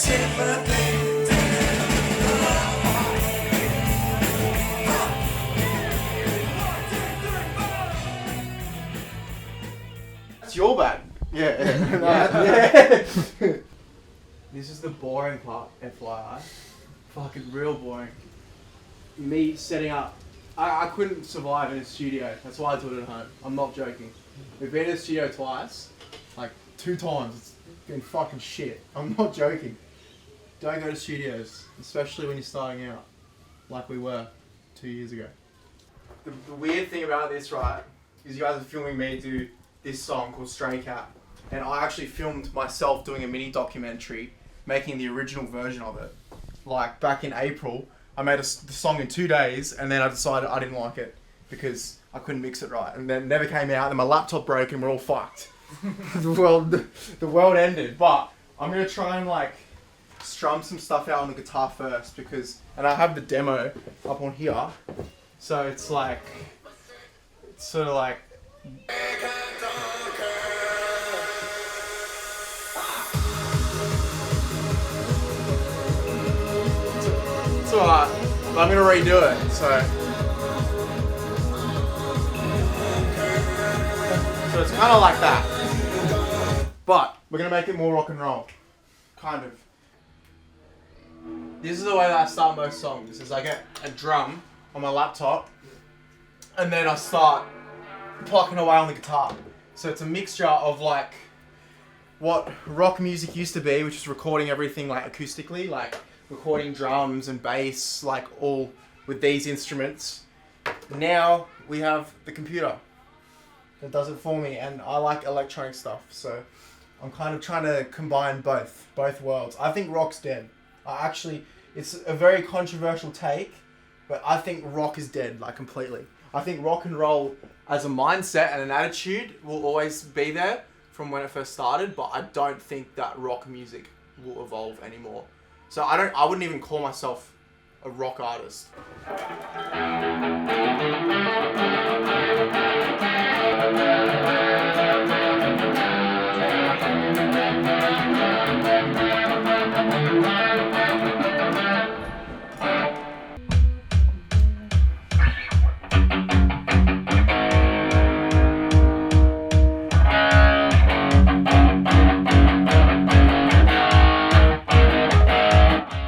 It's your bad. Yeah. This is the boring part, FYI. Fucking real boring. Me setting up. I couldn't survive in a studio. That's why I do it at home. I'm not joking. We've been in a studio twice. Like 2 times. It's been fucking shit. I'm not joking. Don't go to studios. Especially when you're starting out. Like we were 2 years ago. The weird thing about this, right, is you guys are filming me do this song called Stray Cat. And I actually filmed myself doing a mini documentary, making the original version of it. Like back in April, I made the song in 2 days, and then I decided I didn't like it because I couldn't mix it right, and then it never came out. And my laptop broke, and we're all fucked. the world ended. But I'm gonna try and like strum some stuff out on the guitar first and I have the demo up on here, so it's like sort of like. It's alright, but I'm gonna redo it, so it's kind of like that, but we're gonna make it more rock and roll, kind of. This is the way that I start most songs, is I get a drum on my laptop, and then I start plucking away on the guitar. So it's a mixture of like what rock music used to be, which is recording everything like acoustically, like recording drums and bass, like all with these instruments. Now we have the computer that does it for me, and I like electronic stuff, so I'm kind of trying to combine both worlds. I think rock's dead. It's a very controversial take, but I think rock is dead, like completely. I think rock and roll as a mindset and an attitude will always be there from when it first started, but I don't think that rock music will evolve anymore. So I wouldn't even call myself a rock artist.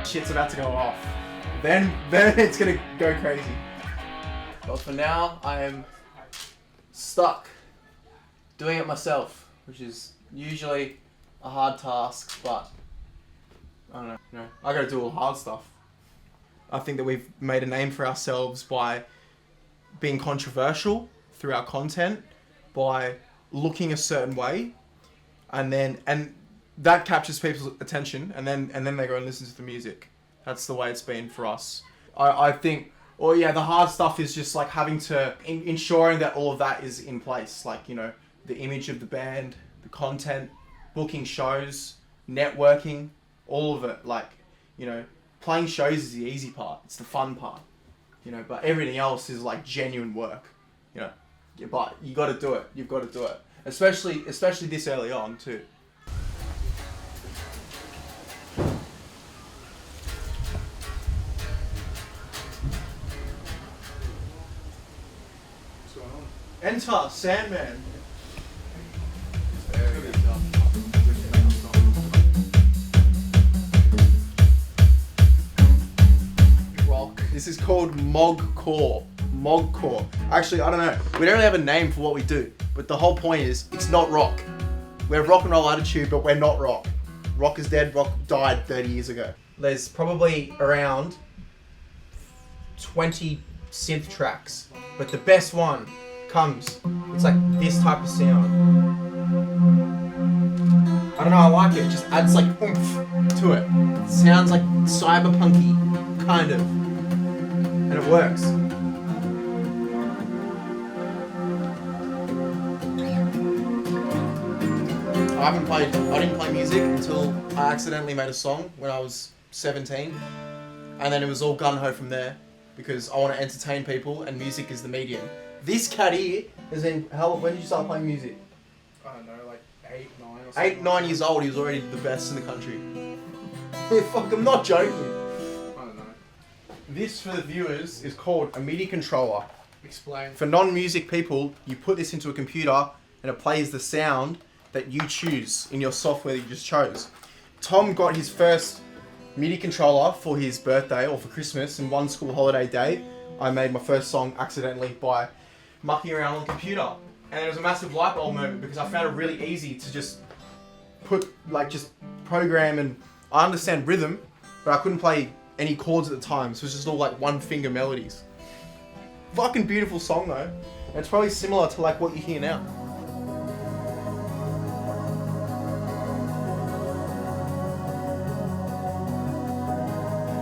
Shit's about to go off. Then it's gonna go crazy. But for now, I am stuck doing it myself, which is usually a hard task, but I don't know, I gotta do all the hard stuff. I think that we've made a name for ourselves by being controversial through our content, by looking a certain way, and that captures people's attention, and then they go and listen to the music. That's the way it's been for us. I think, the hard stuff is just like having to, ensuring that all of that is in place. Like, the image of the band, the content, booking shows, networking, all of it. Like, playing shows is the easy part. It's the fun part. But everything else is like genuine work. But you got to do it. You've got to do it. Especially this early on too. Enter Sandman. Rock. This is called Mogcore. Mogcore. Actually, I don't know. We don't really have a name for what we do, but the whole point is it's not rock. We have rock and roll attitude, but we're not rock. Rock is dead. Rock died 30 years ago. There's probably around 20 synth tracks, but the best one comes. It's like this type of sound. I don't know, I like it. It just adds like oomph to it. It sounds like cyberpunky, kind of. And it works. I didn't play music until I accidentally made a song when I was 17. And then it was all gung-ho from there, because I want to entertain people and music is the medium. This cat here is in, when did you start playing music? I don't know, like 8, 9 or something. 8, 9 years old, he was already the best in the country. Fuck, I'm not joking. I don't know. This, for the viewers, is called a MIDI controller. Explain. For non-music people, you put this into a computer and it plays the sound that you choose in your software that you just chose. Tom got his first MIDI controller for his birthday or for Christmas, and one school holiday day, I made my first song accidentally by mucking around on the computer. And it was a massive light bulb moment because I found it really easy to just just program, and I understand rhythm, but I couldn't play any chords at the time, so it was just all like one finger melodies. Fucking beautiful song though. And it's probably similar to like what you hear now.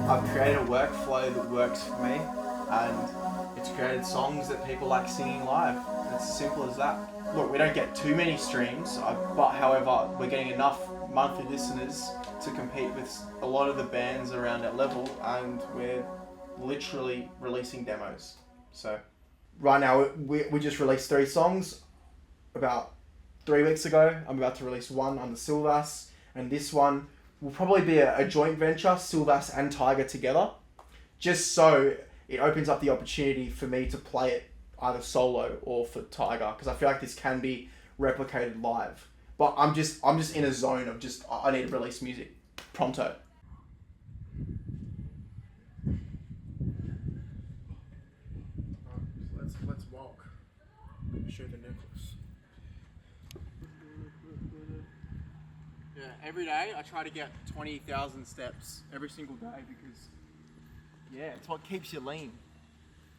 I've created a workflow that works for me, and it's created songs that people like singing live. It's as simple as that. Look, we don't get too many streams, but however, we're getting enough monthly listeners to compete with a lot of the bands around that level, and we're literally releasing demos. So, right now, we just released 3 songs about 3 weeks ago. I'm about to release one on the Silvas, and this one will probably be a joint venture, Silvas and Tiger together, just so it opens up the opportunity for me to play it either solo or for Tiger, because I feel like this can be replicated live. But I'm just in a zone of I need to release music pronto. Let's walk. Show the necklace. Yeah, every day I try to get 20,000 steps every single day because, yeah, it's what keeps you lean.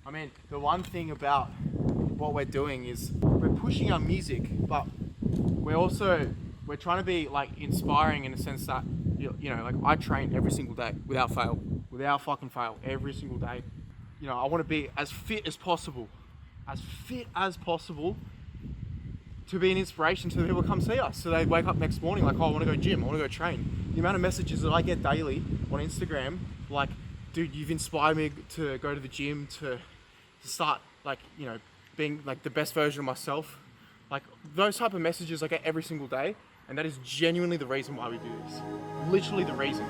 I mean, the one thing about what we're doing is we're pushing our music, but we're trying to be like inspiring in the sense that, you know, like I train every single day without fucking fail, every single day. You know, I want to be as fit as possible to be an inspiration to the people who come see us. So they wake up next morning like, oh, I want to go gym, I want to go train. The amount of messages that I get daily on Instagram, like, dude, you've inspired me to go to the gym, to start, like, you know, being like the best version of myself. Like, those type of messages I get every single day, and that is genuinely the reason why we do this. Literally the reason.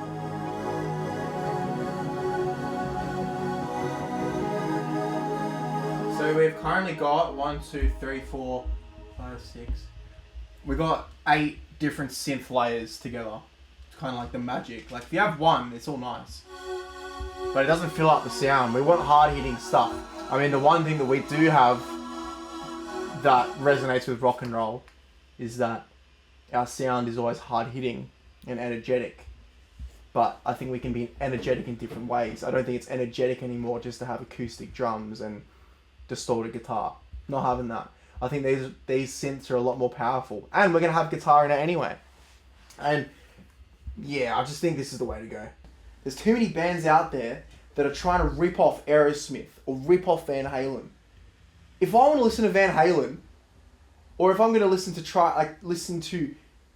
So we've currently got 1, 2, 3, 4, 5, 6. We got 8 different synth layers together. It's kind of like the magic. Like if you have one, it's all nice, but it doesn't fill up the sound. We want hard-hitting stuff. I mean, the one thing that we do have that resonates with rock and roll is that our sound is always hard-hitting and energetic. But I think we can be energetic in different ways. I don't think it's energetic anymore just to have acoustic drums and distorted guitar. Not having that. I think these synths are a lot more powerful. And we're going to have guitar in it anyway. And yeah, I just think this is the way to go. There's too many bands out there that are trying to rip off Aerosmith or rip off Van Halen. If I want to listen to Van Halen, or if I'm going to listen to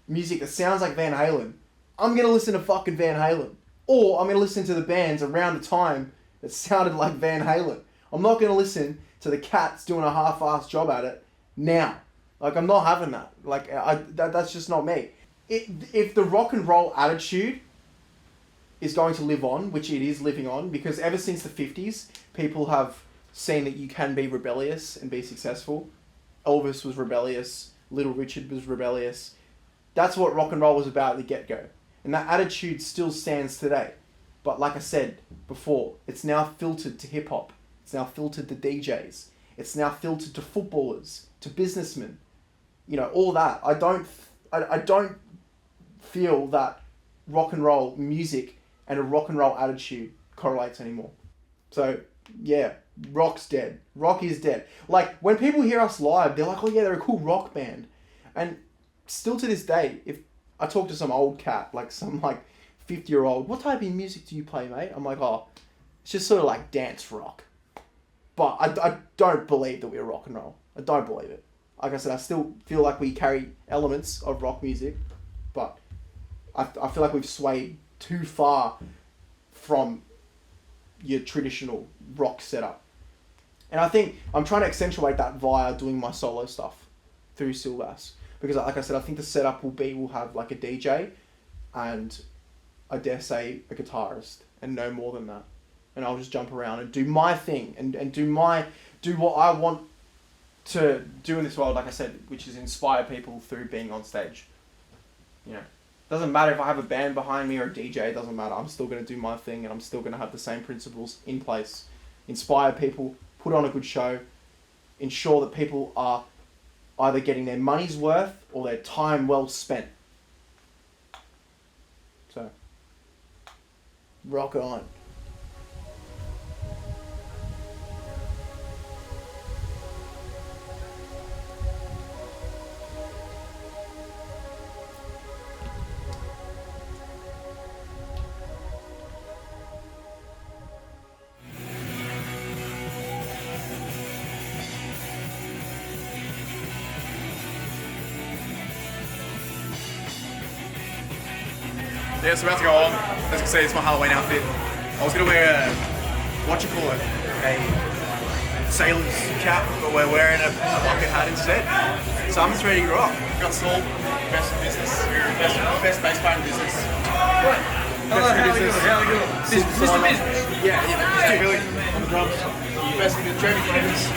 music that sounds like Van Halen, I'm going to listen to fucking Van Halen. Or I'm going to listen to the bands around the time that sounded like Van Halen. I'm not going to listen to the Cats doing a half-assed job at it now. Like, I'm not having that. Like, that's just not me. If the rock and roll attitude is going to live on, which it is living on, because ever since the 50s, people have seen that you can be rebellious and be successful. Elvis was rebellious. Little Richard was rebellious. That's what rock and roll was about at the get-go. And that attitude still stands today. But like I said before, it's now filtered to hip-hop. It's now filtered to DJs. It's now filtered to footballers, to businessmen. You know, all that. I don't feel that rock and roll music and a rock and roll attitude correlates anymore. So, yeah, rock's dead. Rock is dead. Like, when people hear us live, they're like, oh yeah, they're a cool rock band. And still to this day, if I talk to some old cat, like some 50-year-old, what type of music do you play, mate? I'm like, oh, it's just sort of like dance rock. But I don't believe that we're rock and roll. I don't believe it. Like I said, I still feel like we carry elements of rock music, but I feel like we've swayed too far from your traditional rock setup. And I think I'm trying to accentuate that via doing my solo stuff through Silvas. Because like I said, I think the setup will have like a DJ and I dare say, a guitarist and no more than that. And I'll just jump around and do my thing and do what I want to do in this world, like I said, which is inspire people through being on stage. You know, doesn't matter if I have a band behind me or a DJ, it doesn't matter. I'm still going to do my thing and I'm still going to have the same principles in place. Inspire people, put on a good show, ensure that people are either getting their money's worth or their time well spent. So, rock on. Yeah, it's about to go on. As you can see, it's my Halloween outfit. I was going to wear a sailor's cap, but we're wearing a bucket hat instead. So I'm just ready to rock. Got Saul, best in business, best bass player in business. What? Best in business. Mr. Business. Yeah, Mr. Billy on the drums. Best in business, Jamie Clemens.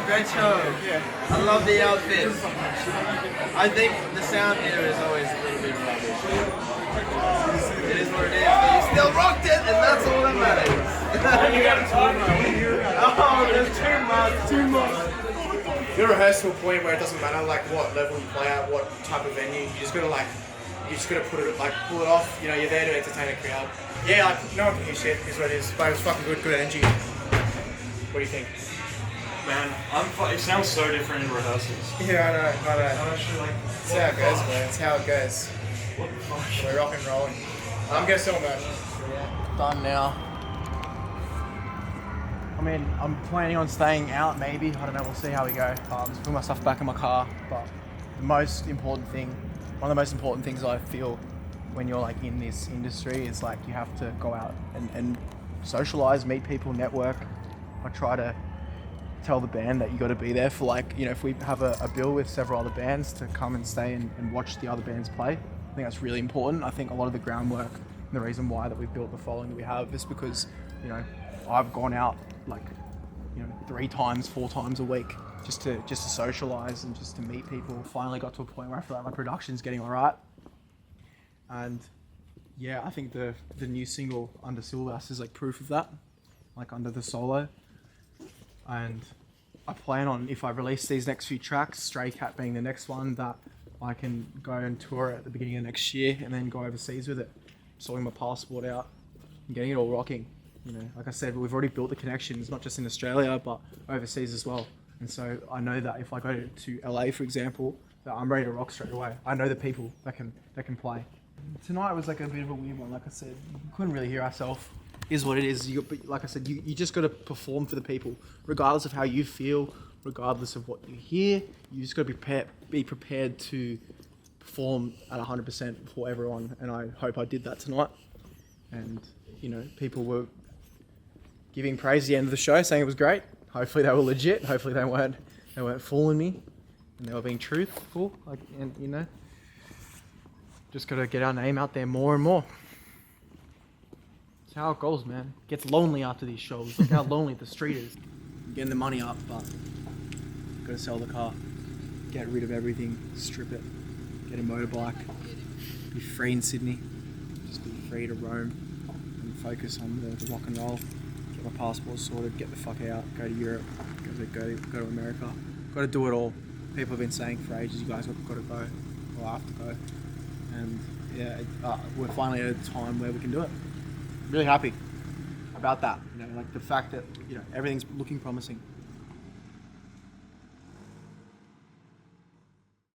Great show. Yeah. I love the outfit. I think the sound here is always a little bit rubbish. It is what it is, but you still rocked it, and that's all that matters. You got a timer. Oh, there's 2 months. You rehearse to a point where it doesn't matter like what level you play at, what type of venue. You just gotta pull it off. You know, you're there to entertain a crowd. Yeah, like no one can hear shit. Is what it is. But it was fucking good energy. What do you think? Man, it sounds so different in rehearsals. Yeah, I know. I'm actually like, It's how it goes, man. It's how it goes. what the fuck? We're rock and rolling. I'm gonna sell merch. Done now. I mean, I'm planning on staying out maybe. I don't know, we'll see how we go. Just put my stuff back in my car. But the most important thing, one of the most important things I feel when you're like in this industry is like you have to go out and socialize, meet people, network. I try to tell the band that you got to be there for like, you know, if we have a bill with several other bands to come and stay and watch the other bands play. I think that's really important. I think a lot of the groundwork and the reason why that we've built the following that we have is because, you know, I've gone out like, you know, 3 times, 4 times a week just to socialize and just to meet people. Finally got to a point where I feel like my production's getting all right. And yeah, I think the new single Under Silvas is like proof of that, like Under the solo. And I plan on, if I release these next few tracks, Stray Cat being the next one, that I can go and tour it at the beginning of next year and then go overseas with it, sorting my passport out and getting it all rocking. You know, like I said, we've already built the connections, not just in Australia, but overseas as well. And so I know that if I go to LA, for example, that I'm ready to rock straight away. I know the people that can play. Tonight was like a bit of a weird one. Like I said, you couldn't really hear ourselves. Is what it is. But like I said, you just got to perform for the people, regardless of how you feel, regardless of what you hear. You just got to be prepared to perform at 100% for everyone. And I hope I did that tonight. And you know, people were giving praise at the end of the show, saying it was great. hopefully they were legit. Hopefully they weren't fooling me, and they were being truthful. Like, and you know, just gotta get our name out there more and more. That's how it goes, man. It gets lonely after these shows. Look how lonely the street is. I'm getting the money up, but gotta sell the car, get rid of everything, strip it, get a motorbike, be free in Sydney, just be free to roam and focus on the rock and roll. Get my passport sorted, get the fuck out, go to Europe, go to America. Got to do it all. People have been saying for ages, you guys have got to go, or I have to go. And yeah, we're finally at a time where we can do it. Really happy about that. You know, like the fact that, you know, everything's looking promising.